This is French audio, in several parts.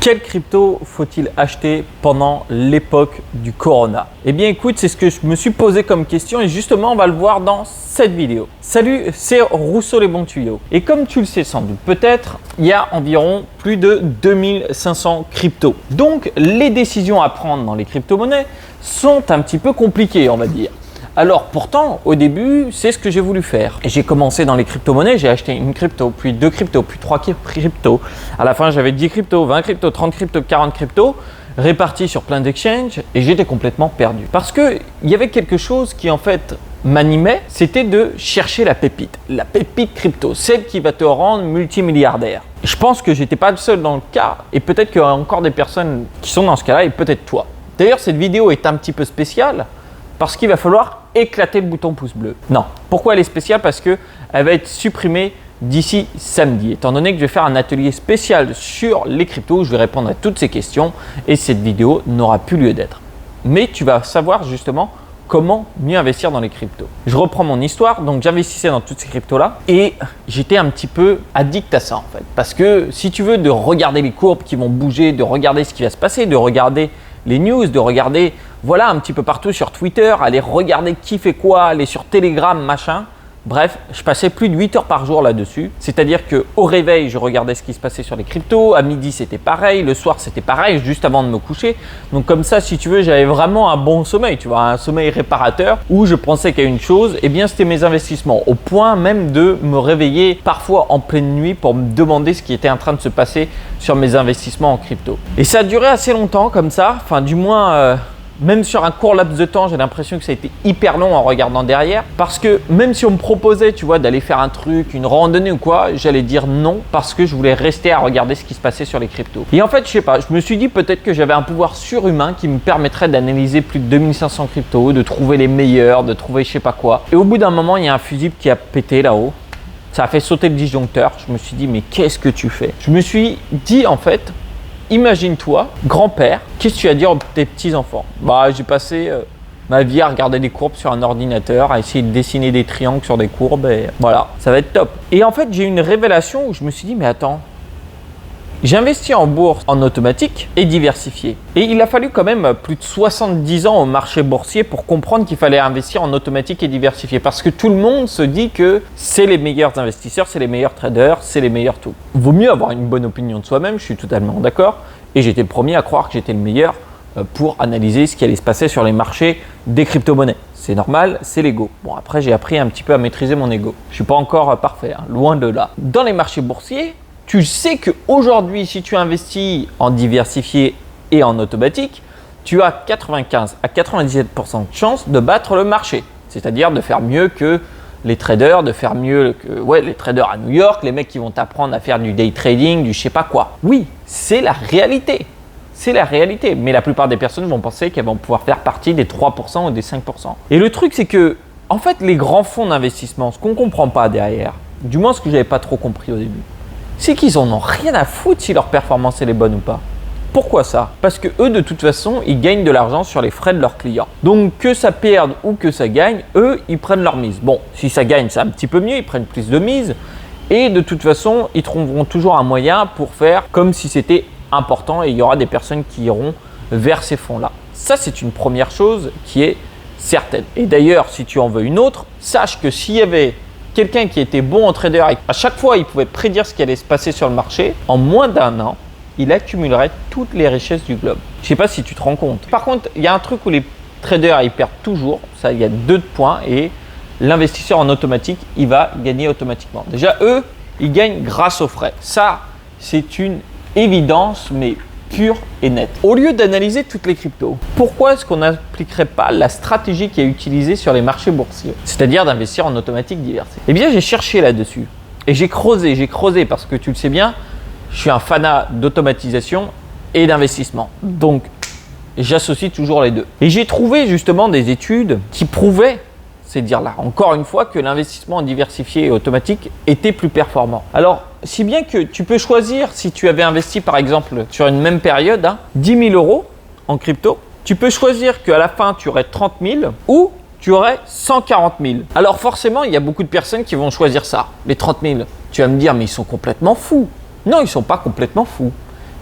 Quelle crypto faut-il acheter pendant l'époque du Corona? Eh bien écoute, c'est ce que je me suis posé comme question et justement on va le voir dans cette vidéo. Salut, c'est Rousseau les bons tuyaux. Et comme tu le sais sans doute peut-être, il y a environ plus de 2500 cryptos. Donc les décisions à prendre dans les crypto-monnaies sont un petit peu compliquées, on va dire. Alors pourtant, au début, c'est ce que j'ai voulu faire. Et j'ai commencé dans les crypto-monnaies, j'ai acheté une crypto, puis 2 cryptos, puis 3 cryptos. À la fin, j'avais 10 cryptos, 20 cryptos, 30 cryptos, 40 cryptos, répartis sur plein d'exchanges et j'étais complètement perdu. Parce qu'il y avait quelque chose qui en fait m'animait, c'était de chercher la pépite crypto, celle qui va te rendre multimilliardaire. Je pense que j'étais pas le seul dans le cas et peut-être qu'il y a encore des personnes qui sont dans ce cas-là et peut-être toi. D'ailleurs, cette vidéo est un petit peu spéciale parce qu'il va falloir éclater le bouton pouce bleu. Non. Pourquoi elle est spéciale? Parce qu'elle va être supprimée d'ici samedi. Étant donné que je vais faire un atelier spécial sur les cryptos, je vais répondre à toutes ces questions et cette vidéo n'aura plus lieu d'être. Mais tu vas savoir justement comment mieux investir dans les cryptos. Je reprends mon histoire. Donc j'investissais dans toutes ces cryptos-là et j'étais un petit peu addict à ça en fait. Parce que si tu veux de regarder les courbes qui vont bouger, de regarder ce qui va se passer, de regarder les news, de regarder voilà un petit peu partout sur Twitter, aller regarder qui fait quoi, aller sur Telegram, machin. Bref, je passais plus de 8 heures par jour là-dessus. C'est-à-dire qu'au réveil, je regardais ce qui se passait sur les cryptos. À midi, c'était pareil. Le soir, c'était pareil, juste avant de me coucher. Donc comme ça, si tu veux, j'avais vraiment un bon sommeil, tu vois, un sommeil réparateur où je pensais qu'à une chose, eh bien, c'était mes investissements. Au point même de me réveiller parfois en pleine nuit pour me demander ce qui était en train de se passer sur mes investissements en crypto. Et ça a duré assez longtemps comme ça. Enfin, du moins… Même sur un court laps de temps, j'ai l'impression que ça a été hyper long en regardant derrière. Parce que même si on me proposait, tu vois, d'aller faire un truc, une randonnée ou quoi, j'allais dire non parce que je voulais rester à regarder ce qui se passait sur les cryptos. Et en fait, je sais pas, je me suis dit peut-être que j'avais un pouvoir surhumain qui me permettrait d'analyser plus de 2500 cryptos, de trouver les meilleurs, de trouver je sais pas quoi. Et au bout d'un moment, il y a un fusible qui a pété là-haut. Ça a fait sauter le disjoncteur. Je me suis dit, mais qu'est-ce que tu fais? Je me suis dit en fait… Imagine-toi, grand-père, qu'est-ce que tu as à dire aux tes petits-enfants? Bah, j'ai passé ma vie à regarder des courbes sur un ordinateur, à essayer de dessiner des triangles sur des courbes et voilà, ça va être top. Et en fait, j'ai eu une révélation où je me suis dit, mais attends, j'ai investi en bourse en automatique et diversifié. Et il a fallu quand même plus de 70 ans au marché boursier pour comprendre qu'il fallait investir en automatique et diversifié. Parce que tout le monde se dit que c'est les meilleurs investisseurs, c'est les meilleurs traders, c'est les meilleurs tout. Vaut mieux avoir une bonne opinion de soi-même, je suis totalement d'accord. Et j'étais le premier à croire que j'étais le meilleur pour analyser ce qui allait se passer sur les marchés des crypto-monnaies. C'est normal, c'est l'ego. Bon, après, j'ai appris un petit peu à maîtriser mon ego. Je ne suis pas encore parfait, hein, loin de là. Dans les marchés boursiers, tu sais qu'aujourd'hui, si tu investis en diversifié et en automatique, tu as 95 à 97% de chances de battre le marché. C'est-à-dire de faire mieux que les traders, de faire mieux que les traders à New York, les mecs qui vont t'apprendre à faire du day trading, du je sais pas quoi. Oui, c'est la réalité. C'est la réalité. Mais la plupart des personnes vont penser qu'elles vont pouvoir faire partie des 3% ou des 5%. Et le truc, c'est que, en fait, les grands fonds d'investissement, ce qu'on ne comprend pas derrière, du moins ce que je n'avais pas trop compris au début, c'est qu'ils en ont rien à foutre si leur performance elle est bonne ou pas. Pourquoi ça? Parce que eux, de toute façon, ils gagnent de l'argent sur les frais de leurs clients. Donc que ça perde ou que ça gagne, eux, ils prennent leur mise. Bon, si ça gagne, c'est un petit peu mieux, ils prennent plus de mise. Et de toute façon, ils trouveront toujours un moyen pour faire comme si c'était important et il y aura des personnes qui iront vers ces fonds-là. Ça, c'est une première chose qui est certaine. Et d'ailleurs, si tu en veux une autre, sache que s'il y avait quelqu'un qui était bon en trader et à chaque fois il pouvait prédire ce qui allait se passer sur le marché, en moins d'un an, il accumulerait toutes les richesses du globe. Je ne sais pas si tu te rends compte. Par contre, il y a un truc où les traders ils perdent toujours. Ça, il y a 2 points et l'investisseur en automatique, il va gagner automatiquement. Déjà, eux, ils gagnent grâce aux frais. Ça, c'est une évidence, mais pure et nette. Au lieu d'analyser toutes les cryptos, pourquoi est-ce qu'on n'appliquerait pas la stratégie qui est utilisée sur les marchés boursiers, c'est-à-dire d'investir en automatique diversifié? Eh bien, j'ai cherché là-dessus et j'ai creusé parce que tu le sais bien, je suis un fanat d'automatisation et d'investissement. Donc, j'associe toujours les deux. Et j'ai trouvé justement des études qui prouvaient, c'est dire là, encore une fois, que l'investissement en diversifié et automatique était plus performant. Alors, si bien que tu peux choisir, si tu avais investi par exemple sur une même période, 10 000 euros en crypto, tu peux choisir qu'à la fin, tu aurais 30 000 ou tu aurais 140 000. Alors forcément, il y a beaucoup de personnes qui vont choisir ça, les 30 000. Tu vas me dire, mais ils sont complètement fous. Non, ils ne sont pas complètement fous.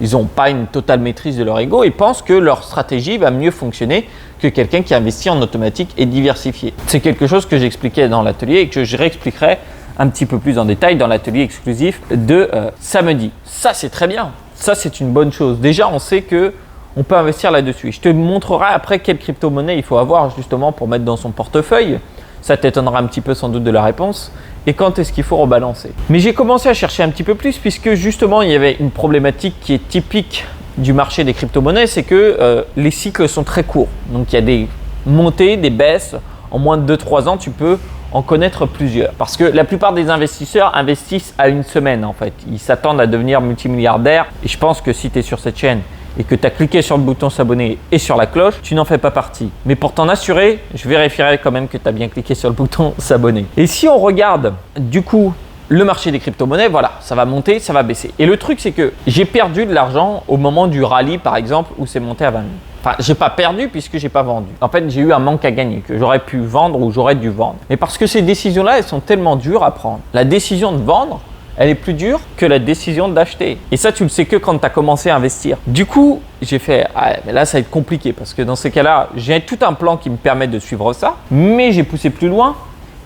ils n'ont pas une totale maîtrise de leur ego et pensent que leur stratégie va mieux fonctionner que quelqu'un qui investit en automatique et diversifié. C'est quelque chose que j'expliquais dans l'atelier et que je réexpliquerai un petit peu plus en détail dans l'atelier exclusif de samedi. Ça, c'est très bien. Ça, c'est une bonne chose. Déjà, on sait que on peut investir là-dessus. Je te montrerai après quelle crypto-monnaie il faut avoir justement pour mettre dans son portefeuille. Ça t'étonnera un petit peu sans doute de la réponse. Et quand est-ce qu'il faut rebalancer. Mais j'ai commencé à chercher un petit peu plus puisque justement, il y avait une problématique qui est typique du marché des crypto-monnaies, c'est que les cycles sont très courts. Donc, il y a des montées, des baisses. En moins de 2-3 ans, tu peux en connaître plusieurs. Parce que la plupart des investisseurs investissent à une semaine en fait. Ils s'attendent à devenir multimilliardaires. Et je pense que si tu es sur cette chaîne et que tu as cliqué sur le bouton s'abonner et sur la cloche, tu n'en fais pas partie. Mais pour t'en assurer, je vérifierai quand même que tu as bien cliqué sur le bouton s'abonner. Et si on regarde du coup le marché des crypto-monnaies, voilà, ça va monter, ça va baisser. Et le truc, c'est que j'ai perdu de l'argent au moment du rallye, par exemple, où c'est monté à 20 000. Enfin, j'ai pas perdu puisque j'ai pas vendu. En fait, j'ai eu un manque à gagner que j'aurais pu vendre ou j'aurais dû vendre. Mais parce que ces décisions-là, elles sont tellement dures à prendre. La décision de vendre, elle est plus dure que la décision d'acheter. Et ça, tu le sais que quand tu as commencé à investir. Du coup, j'ai fait, mais là, ça va être compliqué parce que dans ces cas-là, j'ai tout un plan qui me permet de suivre ça, mais j'ai poussé plus loin.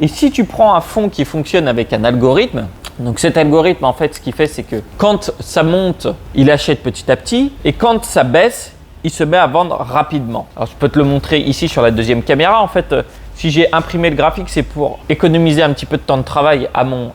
Et si tu prends un fonds qui fonctionne avec un algorithme, donc cet algorithme, en fait, ce qu'il fait, c'est que quand ça monte, il achète petit à petit et quand ça baisse, il se met à vendre rapidement. Alors, je peux te le montrer ici sur la deuxième caméra. En fait, si j'ai imprimé le graphique, c'est pour économiser un petit peu de temps de travail à mon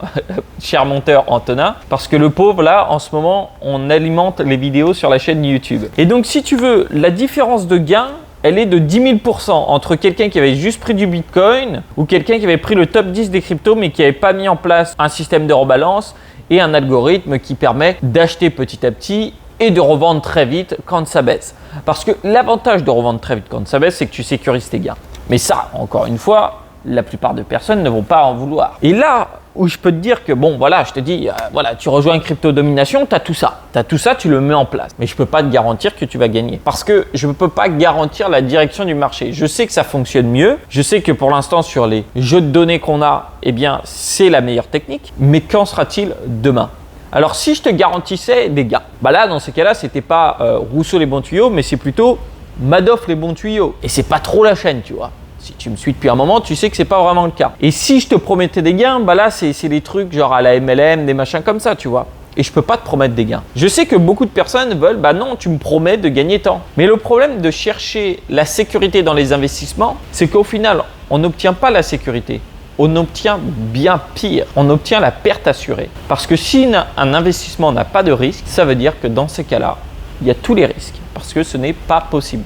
cher monteur Antonin. Parce que le pauvre, là, en ce moment, on alimente les vidéos sur la chaîne YouTube. Et donc, si tu veux, la différence de gain, elle est de 10 000% entre quelqu'un qui avait juste pris du Bitcoin ou quelqu'un qui avait pris le top 10 des cryptos mais qui n'avait pas mis en place un système de rebalance et un algorithme qui permet d'acheter petit à petit et de revendre très vite quand ça baisse. Parce que l'avantage de revendre très vite quand ça baisse, c'est que tu sécurises tes gains. Mais ça, encore une fois, la plupart des personnes ne vont pas en vouloir. Et là où je peux te dire que, bon, voilà, je te dis, voilà, tu rejoins une crypto-domination, tu as tout ça. Tu as tout ça, tu le mets en place. Mais je ne peux pas te garantir que tu vas gagner. Parce que je ne peux pas garantir la direction du marché. Je sais que ça fonctionne mieux. Je sais que pour l'instant, sur les jeux de données qu'on a, eh bien, c'est la meilleure technique. Mais qu'en sera-t-il demain ? Alors, si je te garantissais des gains, bah là, dans ces cas-là, c'était pas Rousseau les bons tuyaux, mais c'est plutôt Madoff les bons tuyaux. Et c'est pas trop la chaîne, tu vois. Si tu me suis depuis un moment, tu sais que c'est pas vraiment le cas. Et si je te promettais des gains, bah là, c'est des trucs genre à la MLM, des machins comme ça, tu vois. Et je peux pas te promettre des gains. Je sais que beaucoup de personnes veulent, bah non, tu me promets de gagner tant. Mais le problème de chercher la sécurité dans les investissements, c'est qu'au final, on n'obtient pas la sécurité. On obtient bien pire, on obtient la perte assurée. Parce que si un investissement n'a pas de risque, ça veut dire que dans ces cas-là, il y a tous les risques. Parce que ce n'est pas possible.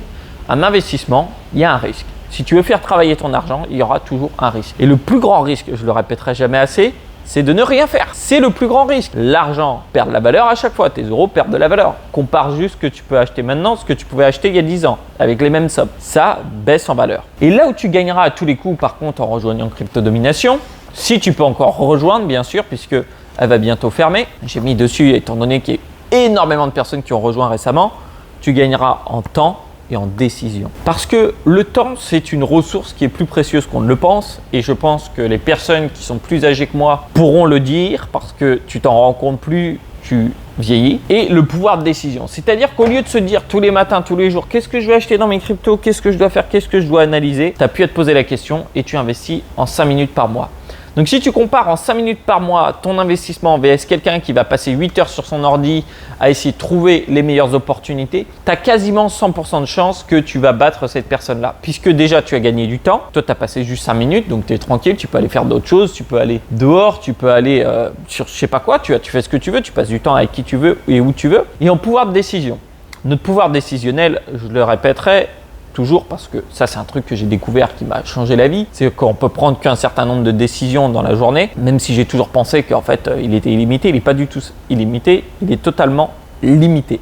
Un investissement, il y a un risque. Si tu veux faire travailler ton argent, il y aura toujours un risque. Et le plus grand risque, je le répéterai jamais assez, c'est de ne rien faire. C'est le plus grand risque. L'argent perd de la valeur à chaque fois. Tes euros perdent de la valeur. Compare juste ce que tu peux acheter maintenant, ce que tu pouvais acheter il y a 10 ans, avec les mêmes sommes. Ça baisse en valeur. Et là où tu gagneras à tous les coups, par contre, en rejoignant Crypto Domination, si tu peux encore rejoindre, bien sûr, puisque elle va bientôt fermer. J'ai mis dessus, étant donné qu'il y a énormément de personnes qui ont rejoint récemment, tu gagneras en temps et en décision. Parce que le temps, c'est une ressource qui est plus précieuse qu'on ne le pense. Et je pense que les personnes qui sont plus âgées que moi pourront le dire parce que tu t'en rends compte plus tu vieillis. Et le pouvoir de décision. C'est-à-dire qu'au lieu de se dire tous les matins, tous les jours, qu'est-ce que je vais acheter dans mes cryptos, qu'est-ce que je dois faire, qu'est-ce que je dois analyser, tu as pu à te poser la question et tu investis en 5 minutes par mois. Donc, si tu compares en 5 minutes par mois ton investissement vs quelqu'un qui va passer 8 heures sur son ordi à essayer de trouver les meilleures opportunités, tu as quasiment 100% de chance que tu vas battre cette personne-là. Puisque déjà, tu as gagné du temps. Toi, tu as passé juste 5 minutes, donc tu es tranquille. Tu peux aller faire d'autres choses. Tu peux aller dehors. Tu peux aller sur je sais pas quoi. Tu fais ce que tu veux. Tu passes du temps avec qui tu veux et où tu veux. Et en pouvoir de décision. Notre pouvoir décisionnel, je le répéterai, toujours parce que ça c'est un truc que j'ai découvert qui m'a changé la vie, c'est qu'on peut prendre qu'un certain nombre de décisions dans la journée, même si j'ai toujours pensé qu'en fait il était illimité, il n'est pas du tout illimité, il est totalement limité.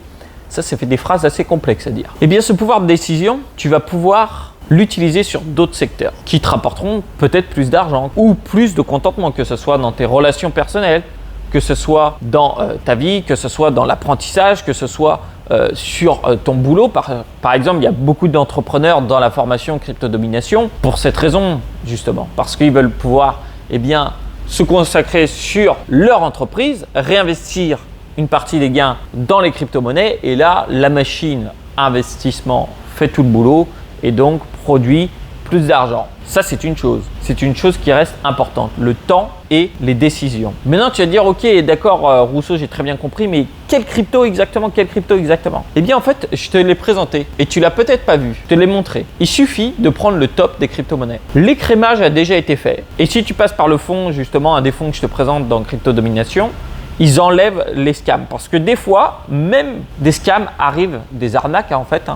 Ça fait des phrases assez complexes à dire. Et bien ce pouvoir de décision, tu vas pouvoir l'utiliser sur d'autres secteurs qui te rapporteront peut-être plus d'argent ou plus de contentement, que ce soit dans tes relations personnelles, que ce soit dans ta vie, que ce soit dans l'apprentissage, que ce soit sur ton boulot. Par exemple, il y a beaucoup d'entrepreneurs dans la formation Crypto Domination pour cette raison, justement, parce qu'ils veulent pouvoir se consacrer sur leur entreprise, réinvestir une partie des gains dans les crypto-monnaies et là, la machine investissement fait tout le boulot et donc produit plus d'argent. Ça, c'est une chose. C'est une chose qui reste importante, le temps et les décisions. Maintenant, tu vas dire, ok, d'accord, Rousseau, j'ai très bien compris, mais quelle crypto exactement? Eh bien, en fait, je te l'ai présenté et tu l'as peut-être pas vu. Je te l'ai montré. Il suffit de prendre le top des crypto-monnaies. L'écrémage a déjà été fait. Et si tu passes par le fond, justement, un des fonds que je te présente dans Crypto Domination, ils enlèvent les scams. Parce que des fois, même des scams arrivent, des arnaques en fait,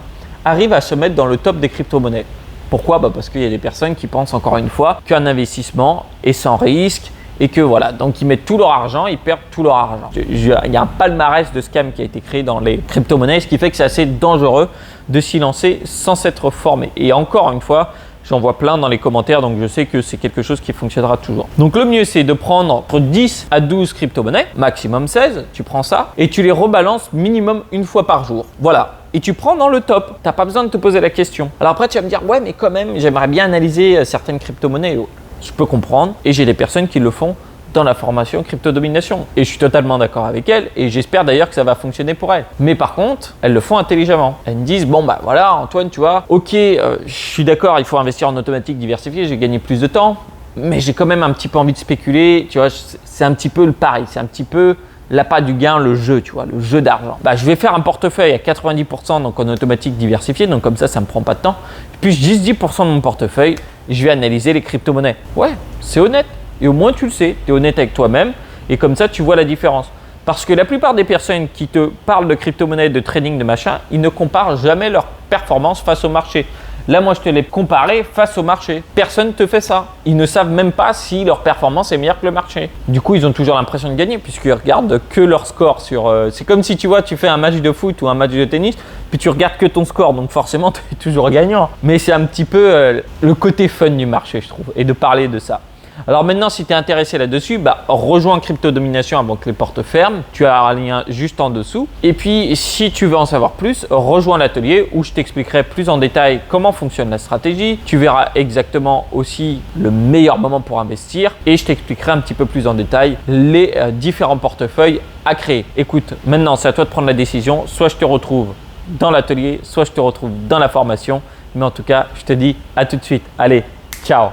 arrivent à se mettre dans le top des crypto-monnaies. Pourquoi? Parce qu'il y a des personnes qui pensent encore une fois qu'un investissement est sans risque et que voilà, donc ils mettent tout leur argent, ils perdent tout leur argent. Il y a un palmarès de scams qui a été créé dans les crypto-monnaies, ce qui fait que c'est assez dangereux de s'y lancer sans s'être formé. Et encore une fois, j'en vois plein dans les commentaires, donc je sais que c'est quelque chose qui fonctionnera toujours. Donc le mieux, c'est de prendre entre 10 à 12 crypto-monnaies, maximum 16, tu prends ça, et tu les rebalances minimum une fois par jour. Voilà. Et tu prends dans le top. Tu n'as pas besoin de te poser la question. Alors après, tu vas me dire, ouais, mais quand même, j'aimerais bien analyser certaines crypto-monnaies. Je peux comprendre. Et j'ai des personnes qui le font dans la formation Crypto Domination. Et je suis totalement d'accord avec elles. Et j'espère d'ailleurs que ça va fonctionner pour elles. Mais par contre, elles le font intelligemment. Elles me disent, bon, bah voilà, Antoine, tu vois, ok, je suis d'accord, il faut investir en automatique diversifié, j'ai gagné plus de temps. Mais j'ai quand même un petit peu envie de spéculer. Tu vois, c'est un petit peu le pari. C'est un petit peu l'appât du gain, le jeu, tu vois, le jeu d'argent. Bah, je vais faire un portefeuille à 90% donc en automatique diversifié, donc comme ça ne me prend pas de temps. Puis juste 10% de mon portefeuille, je vais analyser les crypto-monnaies. Ouais, c'est honnête. Et au moins tu le sais, tu es honnête avec toi-même et comme ça tu vois la différence. Parce que la plupart des personnes qui te parlent de crypto-monnaies, de trading, de machin, ils ne comparent jamais leur performance face au marché. Là, moi, je te l'ai comparé face au marché. Personne ne te fait ça. Ils ne savent même pas si leur performance est meilleure que le marché. Du coup, ils ont toujours l'impression de gagner puisqu'ils regardent que leur score sur… c'est comme si tu vois, tu fais un match de foot ou un match de tennis, puis tu regardes que ton score. Donc forcément, tu es toujours gagnant. Mais c'est un petit peu le côté fun du marché, je trouve, et de parler de ça. Alors maintenant, si tu es intéressé là-dessus, bah, rejoins Crypto Domination avant que les portes ferment. Tu as un lien juste en dessous. Et puis, si tu veux en savoir plus, rejoins l'atelier où je t'expliquerai plus en détail comment fonctionne la stratégie. Tu verras exactement aussi le meilleur moment pour investir et je t'expliquerai un petit peu plus en détail les différents portefeuilles à créer. Écoute, maintenant, c'est à toi de prendre la décision. Soit je te retrouve dans l'atelier, soit je te retrouve dans la formation. Mais en tout cas, je te dis à tout de suite. Allez, ciao!